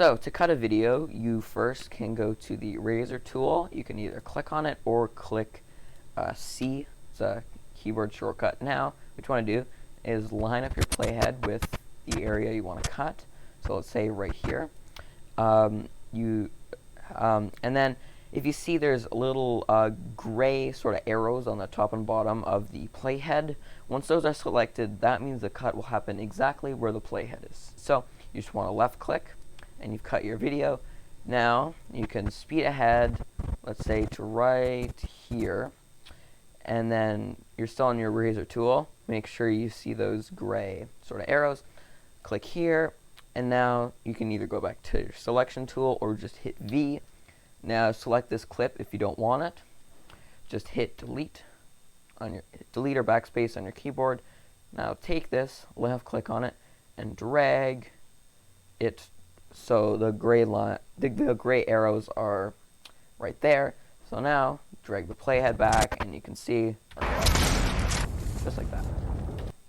So to cut a video, you first can go to the eraser tool. You can either click on it or click C. It's a keyboard shortcut. Now, what you want to do is line up your playhead with the area you want to cut. So let's say right here. And then if you see there's little gray sort of arrows on the top and bottom of the playhead, once those are selected, that means the cut will happen exactly where the playhead is. So you just want to left click, and you've cut your video. Now you can speed ahead, let's say to right here, and then you're still on your eraser tool. Make sure you see those gray sort of arrows. Click here, and now you can either go back to your selection tool or just hit V. Now select this clip if you don't want it. Just hit delete on your delete or backspace on your keyboard. Now take this, left click on it, and drag it so the gray line, the gray arrows are right there. So now drag the playhead back, and you can see just like that.